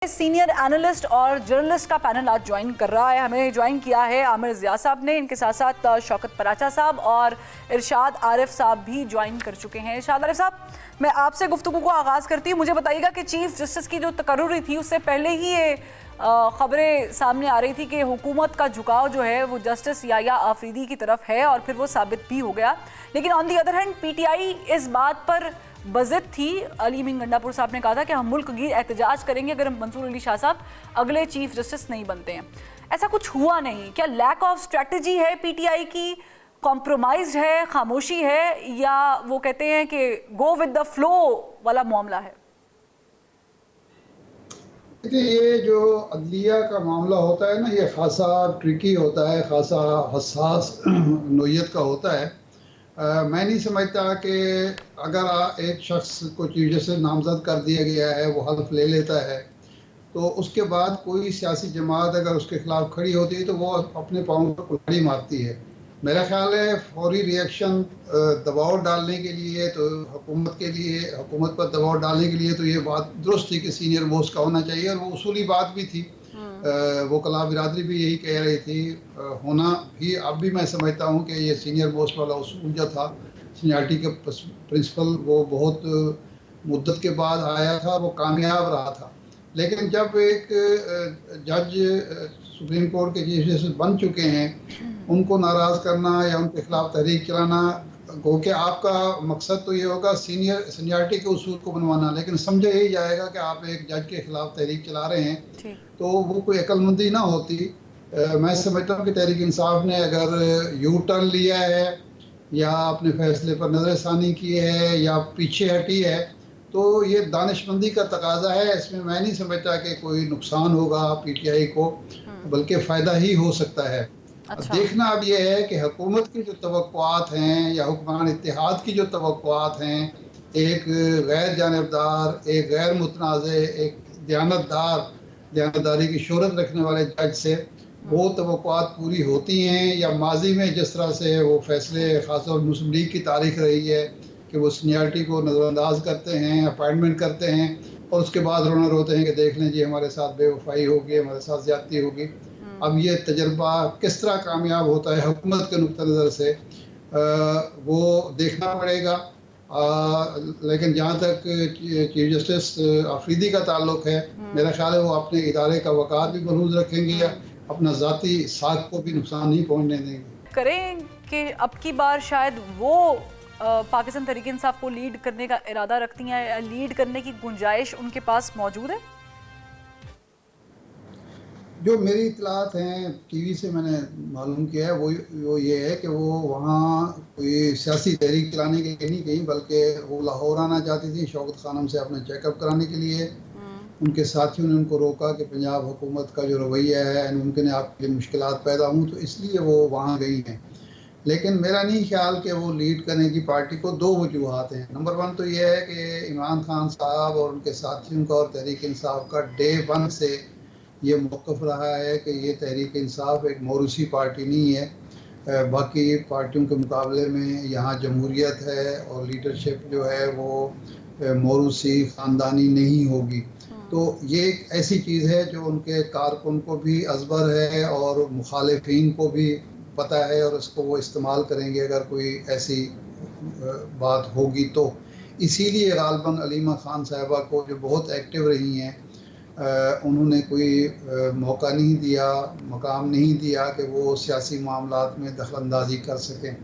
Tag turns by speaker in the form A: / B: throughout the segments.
A: Senior analyst और journalist का panel आज ज्वाइन कर रहा है। हमें ज्वाइन किया है आमिर ज़िया साहब ने, इनके साथ साथ शौकत पराचा साहब और इरशाद आरिफ साहब भी ज्वाइन कर चुके हैं। इरशाद आरिफ साहब, मैं आपसे गुफ्तगू को आगाज़ करती हूँ। मुझे बताइएगा कि चीफ जस्टिस की जो तकर्रुरी थी उससे पहले ही ये खबरें सामने आ रही थी कि हुकूमत का झुकाव जो है वो जस्टिस याया आफरीदी की तरफ है और फिर वो साबित भी हो गया। लेकिन on the other hand PTI इस बात पर बज़िद थी। अली मीन गंडापुर साहब ने कहा था कि हम मुल्क गिर एहतजाज करेंगे अगर मंसूर अली शाह साहब अगले चीफ जस्टिस नहीं बनते हैं। ऐसा कुछ हुआ नहीं। क्या लैक ऑफ स्ट्रेटजी है पीटीआई की, कॉम्प्रोमाइज है, खामोशी है, या वो कहते हैं कि गो विद द फ्लो वाला मामला है?
B: देखिए, ये जो अदलिया का मामला होता है ना, ये खासा ट्रिकी होता है, खासा हसास नोयत का होता है। मैं नहीं समझता कि अगर एक शख्स को चीफ जस्टिस नामजद कर दिया गया है, वो हल्फ ले लेता है, तो उसके बाद कोई सियासी जमात अगर उसके खिलाफ खड़ी होती है तो वो अपने पाँव पर कुल्हाड़ी मारती है। मेरा ख्याल है फौरी रिएक्शन दबाव डालने के लिए, तो हुकूमत पर दबाव डालने के लिए तो ये बात दुरुस्त थी कि सीनियर मोस्ट का होना चाहिए, और वो उसूली बात भी थी। वो कला बिरादरी भी यही कह रही थी, होना भी। अब भी मैं समझता हूँ कि ये सीनियर मोस्ट वाला उसूल जो था, सीनियरिटी का प्रिंसिपल, वो बहुत मुद्दत के बाद आया था, वो कामयाब रहा था। लेकिन जब एक जज सुप्रीम कोर्ट के चीफ जस्टिस बन चुके हैं, उनको नाराज़ करना या उनके खिलाफ तहरीक चलाना, गो कि आपका मकसद तो ये होगा सीनियरिटी के उसूल को बनवाना, लेकिन समझा यही जाएगा कि आप एक जज के खिलाफ तहरीक चला रहे हैं, तो वो कोई अक्लमंदी ना होती। मैं समझता हूँ कि तहरीक इंसाफ ने अगर यू टर्न लिया है या अपने फैसले पर नज़रसानी की है या पीछे हटी है, तो ये दानिशमंदी का तकाजा है। इसमें मैं नहीं समझता कि कोई नुकसान होगा पीटीआई को, बल्कि फ़ायदा ही हो सकता है। अच्छा। देखना अब ये है कि हुकूमत की जो तवक्कुआत हैं या हुक्मरान इत्तेहाद की जो तवक्कुआत हैं, एक गैर जानिबदार, एक गैर मुतनाज़े, एक दयानतदारी की शोहरत रखने वाले जज से वो तवक्कुआत पूरी होती हैं, या माजी में जिस तरह से वो फैसले खासतौर मुस्लिम लीग की तारीख रही है कि वो सीनियरिटी को नज़रअंदाज करते हैं, अपॉइंटमेंट करते हैं, और उसके बाद रोना रोते हैं कि देख लें जी हमारे साथ बेवफाई होगी, हमारे साथ ज़्यादती होगी। अब ये तजर्बा किस तरह कामयाब होता है हुकूमत के नुक्ता नज़र से, वो देखना पड़ेगा। लेकिन जहाँ तक चीफ जस्टिस आफरीदी का ताल्लुक है, मेरा ख्याल है वो अपने इदारे का वक़ार भी महफूज रखेंगे, अपना ज़ाती साख को भी नुकसान नहीं पहुँचने देंगे।
A: करें कि अब की बार शायद वो पाकिस्तान तहरीक इंसाफ को लीड करने का इरादा रखती हैं, या लीड करने की गुंजाइश उनके पास मौजूद है?
B: जो मेरी इतलात हैं टीवी से मैंने मालूम किया है, वो ये है कि वो वहाँ कोई सियासी तहरीक चलाने के लिए नहीं गई, बल्कि वो लाहौर आना चाहती थी शौकत खानम से अपने चेकअप कराने के लिए। उनके साथियों ने उनको रोका कि पंजाब हुकूमत का जो रवैया है मुमकिन है आपके लिए मुश्किलात पैदा हों, तो इसलिए वो वहाँ गई हैं। लेकिन मेरा नहीं ख्याल कि वो लीड करने की पार्टी को दो वजूहात हैं। नंबर वन तो ये है कि इमरान खान साहब और उनके साथियों का और तहरीक इंसाफ का डे वन से ये मौक़िफ़ रहा है कि ये तहरीक इंसाफ एक मौरूसी पार्टी नहीं है। बाकी पार्टियों के मुकाबले में यहाँ जमहूरियत है और लीडरशिप जो है वो मौरूसी ख़ानदानी नहीं होगी। तो ये एक ऐसी चीज़ है जो उनके कारकुन को भी अज़बर है और मुखालिफिन को भी पता है, और इसको वो इस्तेमाल करेंगे अगर कोई ऐसी बात होगी तो। इसीलिए गालबन अलीमा खान साहिबा को, जो बहुत एक्टिव रही हैं, उन्होंने कोई मौका नहीं दिया, मकाम नहीं दिया कि वो सियासी मामलात में दखलंदाजी कर सकें।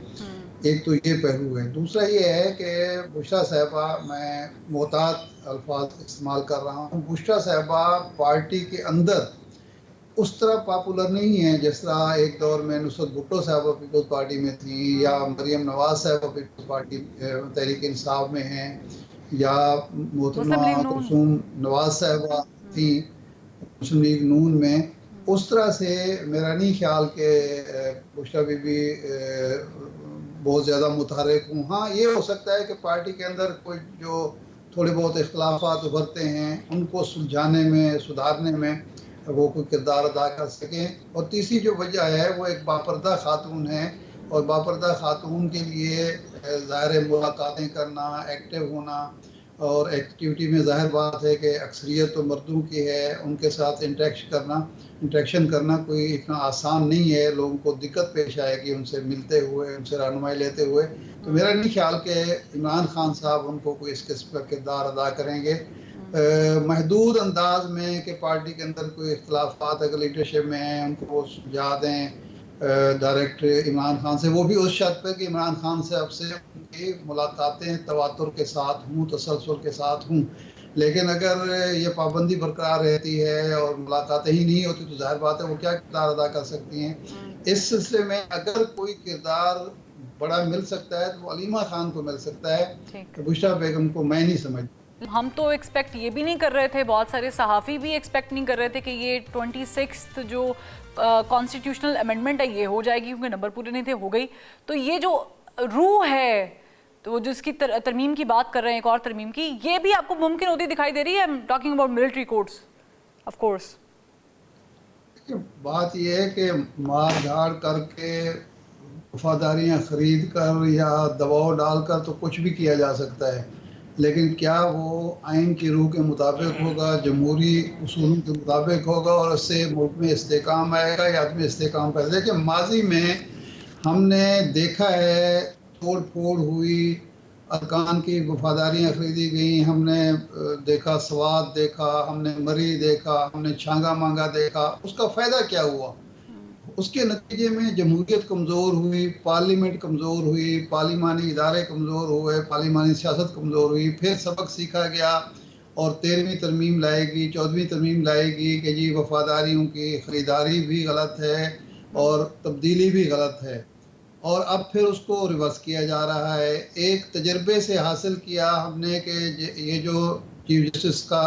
B: एक तो ये पहलू है। दूसरा ये है कि बुशरा साहिबा, मैं मोहतात अल्फाज इस्तेमाल कर रहा हूँ, बुशरा साहिबा पार्टी के अंदर उस तरह पॉपुलर नहीं है जिस तरह एक दौर में नुसरत भुट्टो साहबा पीपल्स पार्टी में थी, या मरियम नवाज साहबा पीपल्स पार्टी तहरीक इंसाफ में हैं, या मोहतरमा कुलसूम नवाज साहबा थी मुस्लिम लीग नून में। उस तरह से मेरा नहीं ख्याल कि बुशरा बीबी बहुत ज़्यादा मुतहर्रिक हूँ। हाँ, ये हो सकता है कि पार्टी के अंदर कोई जो थोड़े बहुत इख्तलाफात उभरते हैं उनको सुलझाने में, सुधारने में वो कोई किरदार अदा कर सकें। और तीसरी जो वजह है वो एक बापर्दा खातून है, और बापर्दा खातून के लिए ज़ाहिर मुलाकातें करना, एक्टिव होना, और एक्टिविटी में जाहिर बात है कि अक्सरियत तो मर्दों की है, उनके साथ इंटरेक्शन करना कोई इतना आसान नहीं है, लोगों को दिक्कत पेश आएगी उनसे मिलते हुए, उनसे रहनुमाई लेते हुए। तो मेरा नहीं ख्याल कि इमरान खान साहब उनको कोई इस किस्म का किरदार अदा करेंगे। महदूद अंदाज में कि पार्टी के अंदर कोई इख्तलाफात अगर लीडरशिप में हैं उनको वो सुझा दें डायरेक्ट इमरान खान से, वो भी उस शर्त पे कि इमरान खान से अब से उनकी मुलाकातें तवातुर के साथ हूँ, तसलसल के साथ हूँ। लेकिन अगर ये पाबंदी बरकरार रहती है और मुलाकातें ही नहीं होती तो जाहिर बात है वो क्या किरदार अदा कर सकती हैं। इस सिलसिले में अगर कोई किरदार बड़ा मिल सकता है तो वो अलीमा खान को मिल सकता है, तो बुशरा बेगम को मैं नहीं समझ।
A: हम तो एक्सपेक्ट ये भी नहीं कर रहे थे, बहुत सारे सहाफ़ी भी एक्सपेक्ट नहीं कर रहे थे कि ये 26 जो कॉन्स्टिट्यूशनल अमेंडमेंट है ये हो जाएगी, क्योंकि नंबर पूरे नहीं थे, हो गई। तो ये जो रूह है, तो जिसकी तरमीम की बात कर रहे हैं, एक और तरमीम की, ये भी आपको मुमकिन होती दिखाई दे रही है? Talking about military codes of course.
B: बात ये है कि मार धाड़ करके, वफादारियाँ खरीद कर या दबाव डालकर तो कुछ भी किया जा सकता है, लेकिन क्या वो आइन की रूह के मुताबिक होगा, जमहूरी उसूलों के मुताबिक होगा और उससे मुल्क में इस्तेकाम आएगा या आदमी इस्तेकाम पैदा? देखिए माजी में हमने देखा है तोड़ फोड़ हुई, अरकान की वफादारियाँ खरीदी गई, हमने देखा स्वाद देखा, हमने मरी देखा, हमने छांगा मांगा देखा, उसका फ़ायदा क्या हुआ? उसके नतीजे में जमहूरियत कमज़ोर हुई, पार्लियामेंट कमज़ोर हुई, पार्लिमानी इदारे कमज़ोर हुए, पार्लिमानी सियासत कमज़ोर हुई। फिर सबक सीखा गया और 13वीं तरमीम लाएगी, 14वीं तरमीम लाएगी कि जी वफादारियों की ख़रीदारी भी गलत है और तब्दीली भी गलत है, और अब फिर उसको रिवर्स किया जा रहा है। एक तजर्बे से हासिल किया हमने कि ये जो चीफ जस्टिस का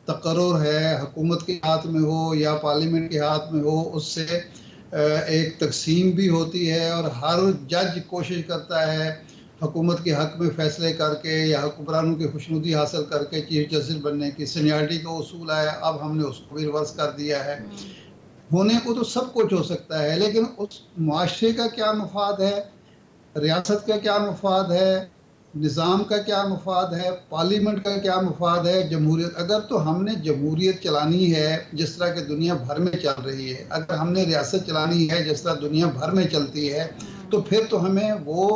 B: तकर्रुर है, हुकूमत के हाथ में हो या पार्लियामेंट के हाथ में हो, उससे एक तकसीम भी होती है और हर जज कोशिश करता है हुकूमत के हक़ में फ़ैसले करके या हुक्मरानों की खुशनुदी हासिल करके चीफ जस्टिस बनने की सीनियरिटी का उसूल है। अब हमने उसको भी रिवर्स कर दिया है। होने को तो सब कुछ हो सकता है, लेकिन उस माशरे का क्या मफाद है, रियासत का क्या मफाद है, निज़ाम का क्या मफाद है, पार्लियामेंट का क्या मफाद है, जमहूरियत? अगर तो हमने जमहूरियत चलानी है जिस तरह की दुनिया भर में चल रही है, अगर हमने रियासत चलानी है जिस तरह दुनिया भर में चलती है, तो फिर तो हमें वो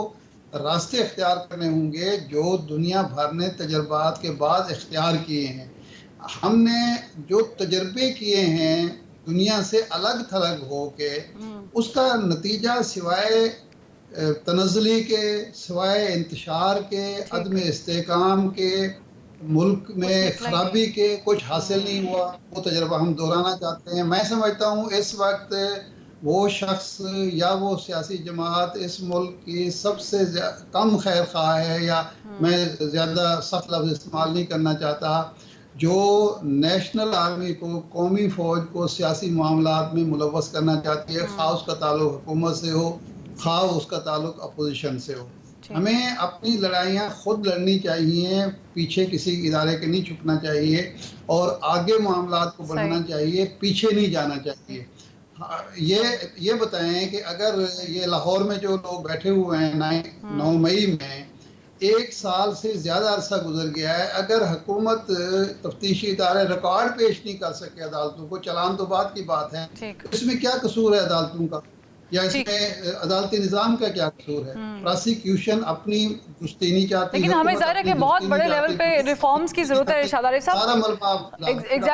B: रास्ते इख्तियार करने होंगे जो दुनिया भर ने तजर्बात के बाद इख्तियार किए हैं। हमने जो तजर्बे किए हैं दुनिया से अलग थलग हो के, उसका नतीजा सिवाय तनज़ली के, सिवाय इंतशार के, अदम इस्तेकाम के, मुल्क में खराबी के कुछ हासिल नहीं हुआ। वो तजर्बा हम दोहराना चाहते हैं। मैं समझता हूँ इस वक्त वो शख्स या वो सियासी जमात इस मुल्क की सबसे कम खैर खा है, या मैं ज़्यादा सख्त लफ्ज़ इस्तेमाल नहीं करना चाहता, जो नेशनल आर्मी को, कौमी फ़ौज को सियासी मामलात में मुलव्वस करना चाहती है, खा उसका ताल्लुक हुकूमत से हो, खा उसका ताल्लुक अपोजिशन से हो। हमें अपनी लड़ाइयाँ खुद लड़नी चाहिए, पीछे किसी इदारे के नहीं छुपना चाहिए और आगे मामलात को बढ़ाना चाहिए, पीछे नहीं जाना चाहिए। ये बताएं कि अगर ये लाहौर में जो लोग बैठे हुए हैं 9 मई में, 1 साल से ज़्यादा अरसा गुजर गया है, अगर हुकूमत तफ्तीशी इदारे रिकॉर्ड पेश नहीं कर सके अदालतों को, चलान तो बात की बात है, इसमें क्या कसूर है अदालतों का, या इसमें अदालती निज़ाम का क्या कसूर है? प्रोसिक्यूशन अपनी दुरुस्ती नहीं चाहती,
A: लेकिन हमें ज़ाहिर है कि बहुत बड़े लेवल पे रिफॉर्म्स की ज़रूरत है। इरशाद आरिफ साहब,
B: सारा मलबा